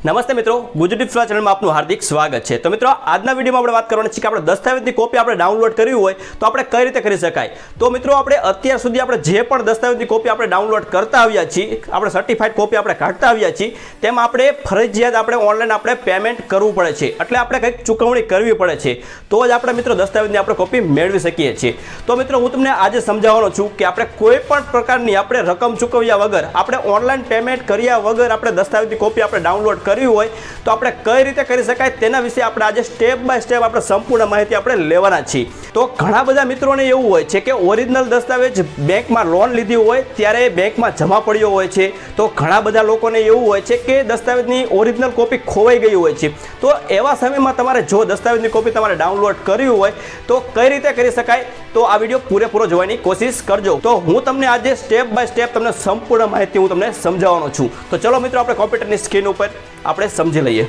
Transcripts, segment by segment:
નમસ્તે મિત્રો, ગુજરાતી ફ્લા ચેનલમાં આપનું હાર્દિક સ્વાગત છે। તો મિત્રો, આજના વિડીયોમાં આપણે વાત કરવાની છે કે આપણે દસ્તાવેજની કોપી આપણે ડાઉનલોડ કરવી હોય તો આપણે કઈ રીતે કરી શકાય। તો મિત્રો, આપણે અત્યાર સુધી આપણે જે પણ દસ્તાવેજની કોપી આપણે ડાઉનલોડ કરતા આવ્યા છીએ, આપણે સર્ટિફાઈડ કોપી આપણે કાઢતા આવ્યા છીએ, તેમાં આપણે ફરજિયાત આપણે ઓનલાઈન આપણે પેમેન્ટ કરવું પડે છે, એટલે આપણે કંઈક ચૂકવણી કરવી પડે છે, તો જ આપણે મિત્રો દસ્તાવેજની આપણે કોપી મેળવી શકીએ છીએ। તો મિત્રો, હું તમને આજે સમજાવવાનો છું કે આપણે કોઈ પણ પ્રકારની આપણે રકમ ચૂકવ્યા વગર, આપણે ઓનલાઈન પેમેન્ટ કર્યા વગર આપણે દસ્તાવેજની કોપી આપણે ડાઉનલોડ કરવી હોય તો આપણે કઈ રીતે કરી શકાય તેના વિશે આપણે આજે સ્ટેપ બાય સ્ટેપ આપણે સંપૂર્ણ માહિતી આપણે લેવાના છીએ। તો ઘણા બધા મિત્રોને એવું હોય છે કે ઓરિજિનલ દસ્તાવેજ બેંકમાં લોન લીધી હોય ત્યારે બેંકમાં જમા પડ્યો હોય છે, તો ઘણા બધા લોકોને એવું હોય છે કે દસ્તાવેજની ઓરિજિનલ કોપી ખોવાઈ ગઈ હોય છે। તો એવા સમયમાં તમારે જો દસ્તાવેજની કોપી તમારે ડાઉનલોડ કરવી હોય તો કઈ રીતે કરી શકાય, તો આ વિડીયો પૂરેપૂરો જોવાની કોશિશ કરજો। તો હું તમને આજે સ્ટેપ બાય સ્ટેપ તમને સંપૂર્ણ માહિતી હું તમને સમજાવવાનો છું। તો ચલો મિત્રો, આપણે કોમ્પ્યુટરની સ્ક્રીન ઉપર આપણે સમજી લઈએ।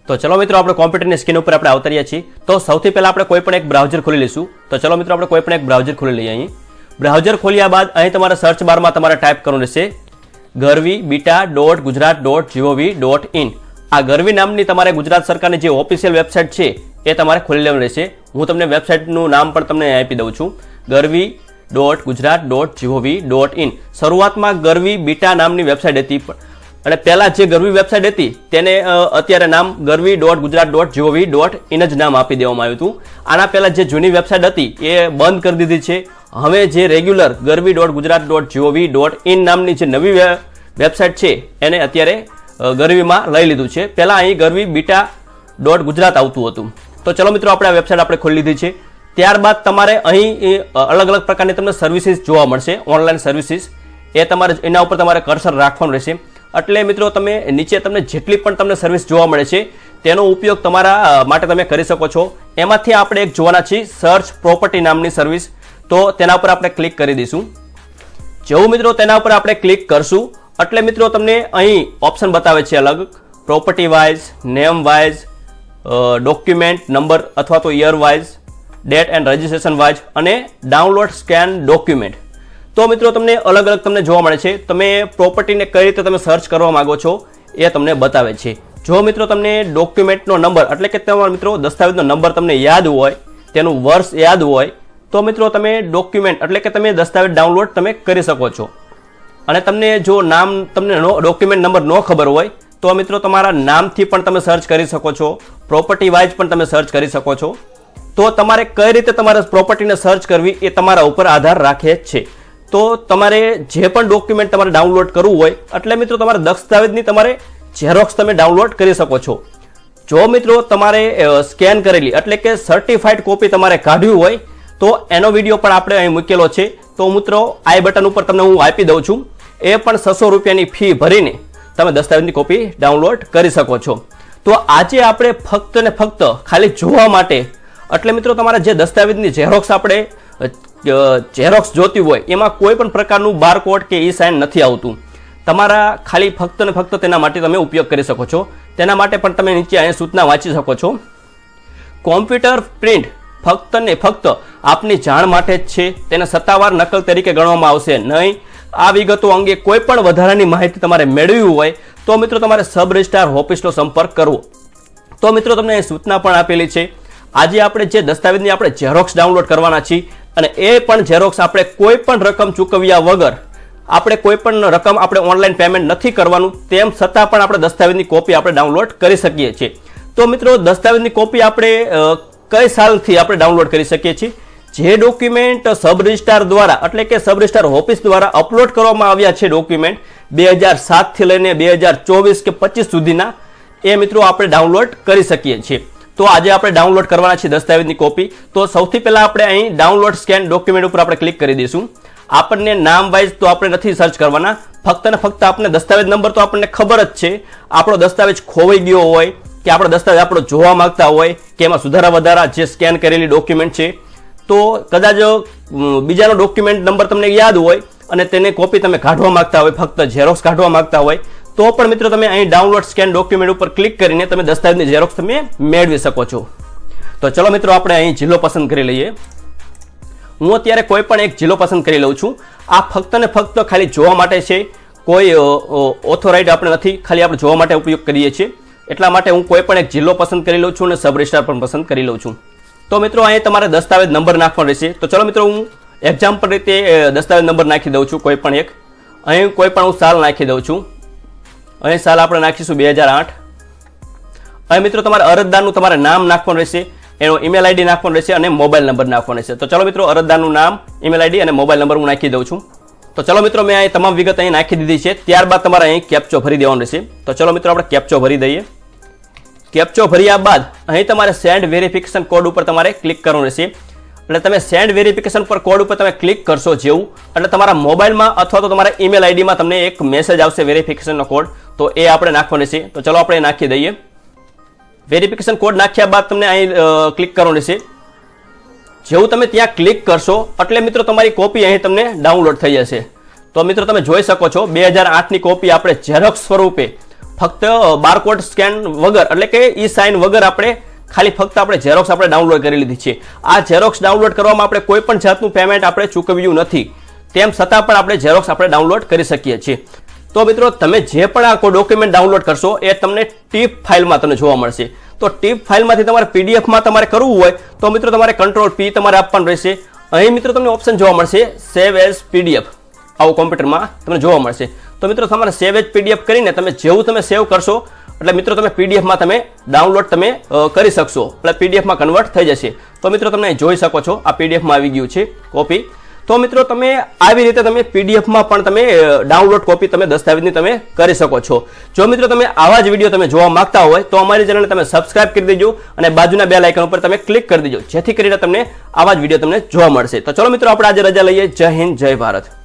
તો ચલો મિત્રો, આપણે કોમ્પ્યુટરની સ્ક્રીન ઉપર આપણે અવતરીએ છીએ। તો સૌથી પહેલા આપણે કોઈ પણ એક બ્રાઉઝર ખોલી લઈશું। તો ચલો મિત્રો, આપણે કોઈ પણ એક બ્રાઉઝર ખોલી લઈએ। અહીં બ્રાઉઝર ખોલ્યા બાદ અહીં તમારે સર્ચ બારમાં તમારે ટાઈપ કરવાનું રહેશે garvibeta.gujarat.gov.in। આ ગરવી નામની તમારે ગુજરાત સરકારની જે ઓફિશિયલ વેબસાઇટ છે એ તમારે ખોલી લેવાની રહેશે। હું તમને વેબસાઇટનું નામ પણ તમને આપી દઉં છું, garvi.gujarat.gov.in। શરૂઆતમાં ગરવી બીટા નામની વેબસાઇટ હતી, અને પહેલાં જે ગરવી વેબસાઇટ હતી તેને અત્યારે નામ garvi.gujarat.gov.in જ નામ આપી દેવામાં આવ્યું હતું। આના પહેલાં જે જૂની વેબસાઇટ હતી એ બંધ કરી દીધી છે। હવે જે રેગ્યુલર garvi.gujarat.gov.in નામની જે નવી વેબસાઇટ છે એને અત્યારે ગરવીમાં લઈ લીધું છે। પહેલાં અહીં garvibeta.gujarat આવતું હતું। તો ચલો મિત્રો, આપણે આ વેબસાઇટ આપણે ખોલી લીધી છે। ત્યારબાદ તમારે અહીં અલગ અલગ પ્રકારની તમને સર્વિસીસ જોવા મળશે, ઓનલાઈન સર્વિસીસ, એ તમારે એના ઉપર તમારે કર્સર રાખવાનું રહેશે। એટલે મિત્રો, તમે નીચે તમને જેટલી પણ તમને સર્વિસ જોવા મળે છે તેનો ઉપયોગ તમારા માટે તમે કરી શકો છો। એમાંથી આપણે એક જોવાના છીએ સર્ચ પ્રોપર્ટી નામની સર્વિસ। તો તેના ઉપર આપણે ક્લિક કરી દઈશું। જેવું મિત્રો તેના ઉપર આપણે ક્લિક કરશું એટલે મિત્રો તમને અહીં ઓપ્શન બતાવે છે અલગ, property wise, name wise, document number અથવા તો year wise, date and registration wise અને ડાઉનલોડ સ્કેન ડોક્યુમેન્ટ। તો મિત્રો, તમને અલગ અલગ તમને જોવા મળે છે। તમે પ્રોપર્ટીને કઈ રીતે તમે સર્ચ કરવા માંગો છો એ તમને બતાવે છે। જો મિત્રો તમને ડોક્યુમેન્ટનો નંબર એટલે કે તમારો મિત્રો દસ્તાવેજનો નંબર તમને યાદ હોય, તેનું વર્ષ યાદ હોય, તો મિત્રો તમે ડોક્યુમેન્ટ એટલે કે તમે દસ્તાવેજ ડાઉનલોડ તમે કરી શકો છો। અને તમને જો નામ તમને ડોક્યુમેન્ટ નંબર ન ખબર હોય તો મિત્રો તમારા નામથી પણ તમે સર્ચ કરી શકો છો, પ્રોપર્ટી વાઇઝ પણ તમે સર્ચ કરી શકો છો। તો તમારે કઈ રીતે તમારે પ્રોપર્ટીને સર્ચ કરવી એ તમારા ઉપર આધાર રાખે છે। તો તમારે જે પણ ડોક્યુમેન્ટ તમારે ડાઉનલોડ કરવું હોય એટલે મિત્રો તમારે દસ્તાવેજની તમારે ઝેરોક્સ તમે ડાઉનલોડ કરી શકો છો। જો મિત્રો તમારે સ્કેન કરેલી એટલે કે સર્ટિફાઈડ કોપી તમારે કાઢવી હોય તો એનો વિડીયો પણ આપણે અહીં મૂકેલો છે। તો મિત્રો, આઈ બટન ઉપર તમને હું આપી દઉં છું, એ પણ 600 રૂપિયાની ફી ભરીને તમે દસ્તાવેજની કોપી ડાઉનલોડ કરી શકો છો। તો આજે આપણે ફક્ત ને ફક્ત ખાલી જોવા માટે એટલે મિત્રો તમારે જે દસ્તાવેજની ઝેરોક્સ આપણે ઝેરોક્સ જોતી હોય એમાં કોઈ પણ પ્રકારનું બારકોડ કે ઈ સાઇન નથી આવતું, તમારા ખાલી ફક્ત ને ફક્ત તેના માટે તમે ઉપયોગ કરી શકો છો। તેના માટે પણ તમે નીચે અહીં સૂચના વાંચી શકો છો। કોમ્પ્યુટર પ્રિન્ટ ફક્ત ને ફક્ત આપની જાણ માટે જ છે, તેને સત્તાવાર નકલ તરીકે ગણવામાં આવશે નહીં। આ વિગતો અંગે કોઈ પણ વધારાની માહિતી તમારે મેળવવી હોય તો મિત્રો તમારે સબ રજિસ્ટ્રાર ઓફિસનો સંપર્ક કરવો। તો મિત્રો, તમને અહીં સૂચના પણ આપેલી છે। આજે આપણે જે દસ્તાવેજની આપણે ઝેરોક્સ ડાઉનલોડ કરવાના છીએ, અને એ પણ ઝેરોક્સ આપણે કોઈ પણ રકમ ચૂકવ્યા વગર, આપણે કોઈ પણ રકમ આપણે ઓનલાઈન પેમેન્ટ નથી કરવાનું, તેમ છતાં પણ આપણે દસ્તાવેજની કોપી આપણે ડાઉનલોડ કરી શકીએ છીએ। તો મિત્રો, દસ્તાવેજની કોપી આપણે કઈ સાલથી આપણે ડાઉનલોડ કરી શકીએ છીએ? જે ડોક્યુમેન્ટ સબ રજિસ્ટ્રાર દ્વારા એટલે કે સબ રજિસ્ટ્રાર ઓફિસ દ્વારા અપલોડ કરવામાં આવ્યા છે ડોક્યુમેન્ટ 2007 થી લઈને 2024 કે 25 સુધીના, એ મિત્રો આપણે ડાઉનલોડ કરી શકીએ છીએ। તો આજે આપણે ડાઉનલોડ કરવાના છે દસ્તાવેજની કોપી। તો સૌથી પહેલા આપણે અહીં ડાઉનલોડ સ્કેન ડોક્યુમેન્ટ ઉપર આપણે ક્લિક કરી દઈશું। આપણને નામ વાઇઝ તો આપણે નથી સર્ચ કરવાના, ફક્ત ને ફક્ત આપણને દસ્તાવેજ નંબર તો આપણને ખબર જ છે। આપણો દસ્તાવેજ ખોવાઈ ગયો હોય કે આપણો દસ્તાવેજ આપણો જોવા માંગતા હોય કે એમાં સુધારા વધારા જે સ્કેન કરેલી ડોક્યુમેન્ટ છે, તો કદાચ બીજાનો ડોક્યુમેન્ટ નંબર તમને યાદ હોય અને તેને કોપી તમે કાઢવા માંગતા હોય, ફક્ત ઝેરોક્સ કાઢવા માંગતા હોય, તો પણ મિત્રો તમે અહીં ડાઉનલોડ સ્કેન ડોક્યુમેન્ટ ઉપર ક્લિક કરીને તમે દસ્તાવેજની ઝેરોક્સ તમે મેળવી શકો છો। તો ચલો મિત્રો, આપણે અહીં જિલ્લો પસંદ કરી લઈએ। હું અત્યારે કોઈ પણ એક જિલ્લો પસંદ કરી લઉં છું। આ ફક્ત ને ફક્ત ખાલી જોવા માટે છે, કોઈ ઓથોરાઇઝ આપણે નથી, ખાલી આપણે જોવા માટે ઉપયોગ કરીએ છીએ. એટલા માટે હું કોઈ પણ એક જિલ્લો પસંદ કરી લઉં છું અને સબ રજિસ્ટ્રાર પણ પસંદ કરી લઉં છું. તો મિત્રો અહીં તમારે દસ્તાવેજ નંબર નાખવાનો રહેશે. તો ચલો મિત્રો હું એક્ઝામ્પલ રીતે દસ્તાવેજ નંબર નાખી દઉં છું કોઈ પણ એક. અહીં કોઈ પણ હું સાલ નાખી દઉં છું. અહીં સાલ આપણે નાખીશું 2008. અહીં મિત્રો તમારે અરજદારનું તમારે નામ નાખવાનું રહેશે, એનો ઈમેલ આઈડી નાખવાનો રહેશે અને મોબાઈલ નંબર નાખવાનો રહેશે. તો ચલો મિત્રો અરજદારનું નામ, ઈમેલ આઈડી અને મોબાઈલ નંબર હું નાખી દઉં છું. તો ચલો મિત્રો મેં અહીં તમામ વિગત અહીં નાખી દીધી છે. ત્યારબાદ તમારે અહીં કેપ્ચો ભરી દેવાનો રહેશે. તો ચલો મિત્રો આપણે કેપ્ચો ભરી દઈએ. કેપ્ચો ભર્યા બાદ અહીં તમારે સેન્ડ વેરિફિકેશન કોડ ઉપર તમારે ક્લિક કરવાનું રહેશે. એટલે તમે સેન્ડ વેરિફિકેશન પર કોડ ઉપર તમે ક્લિક કરશો જેવું, એટલે તમારા મોબાઈલમાં અથવા તો તમારા ઈમેલ આઈડીમાં તમને એક મેસેજ આવશે વેરિફિકેશનનો કોડ. તો એ આપણે નાખવાનો રહેશે. તો ચલો આપણે નાખી દઈએ. વેરિફિકેશન કોડ નાખ્યા બાદ તમને અહીં ક્લિક કરવાનું રહેશે. જેવું તમે ત્યાં ક્લિક કરશો એટલે મિત્રો તમારી કોપી અહીં તમને ડાઉનલોડ થઈ જશે. તો મિત્રો તમે જોઈ શકો છો 2008ની કોપી આપણે ઝેરોક્સ સ્વરૂપે ફક્ત બારકોડ સ્કેન વગર, એટલે કે ઈ સાઇન વગર આપણે ખાલી ફક્ત આપણે ઝેરોક્સ આપણે ડાઉનલોડ કરી લીધી છે. આ ઝેરોક્સ ડાઉનલોડ કરવામાં આપણે કોઈ પણ જાતનું પેમેન્ટ આપણે ચૂકવ્યું નથી, તેમ છતાં પણ આપણે ઝેરોક્સ આપણે ડાઉનલોડ કરી શકીએ છીએ. તો મિત્રો તમે જે પણ આ ડોક્યુમેન્ટ ડાઉનલોડ કરશો એ તમને ટીપ ફાઇલમાં તમને જોવા મળશે. તો ટીપ ફાઇલમાંથી તમારે પીડીએફમાં તમારે કરવું હોય તો મિત્રો તમારે Ctrl+P તમારે આપવાનું રહેશે. અહીં મિત્રો તમને ઓપ્શન જોવા મળશે સેવ એઝ પીડીએફ, આવું કોમ્પ્યુટરમાં તમને જોવા મળશે. તો મિત્રો તમારે સેવ એઝ પીડીએફ કરીને તમે જેવું તમે સેવ કરશો એટલે મિત્રો તમે પીડીએફમાં તમે ડાઉનલોડ તમે કરી શકશો, એટલે પીડીએફમાં કન્વર્ટ થઈ જશે. તો મિત્રો તમે જોઈ શકો છો આ પીડીએફમાં આવી ગયું છે કોપી. તો મિત્રો તમે આવી રીતે તમે પીડીએફમાં પણ તમે ડાઉનલોડ કોપી તમે દસ્તાવેજની તમે કરી શકો છો. જો મિત્રો તમે આવા જ વિડીયો તમે જોવા માંગતા હોય તો અમારી ચેનલને તમે સબસ્ક્રાઇબ કરી દેજો અને બાજુના બેલ આઇકન ઉપર તમે ક્લિક કરી દેજો, જેથી કરીને તમને આવા જ વિડીયો તમને જોવા મળશે. તો ચલો મિત્રો આપણે આજે રજા લઈએ. જય હિન્દ, જય ભારત.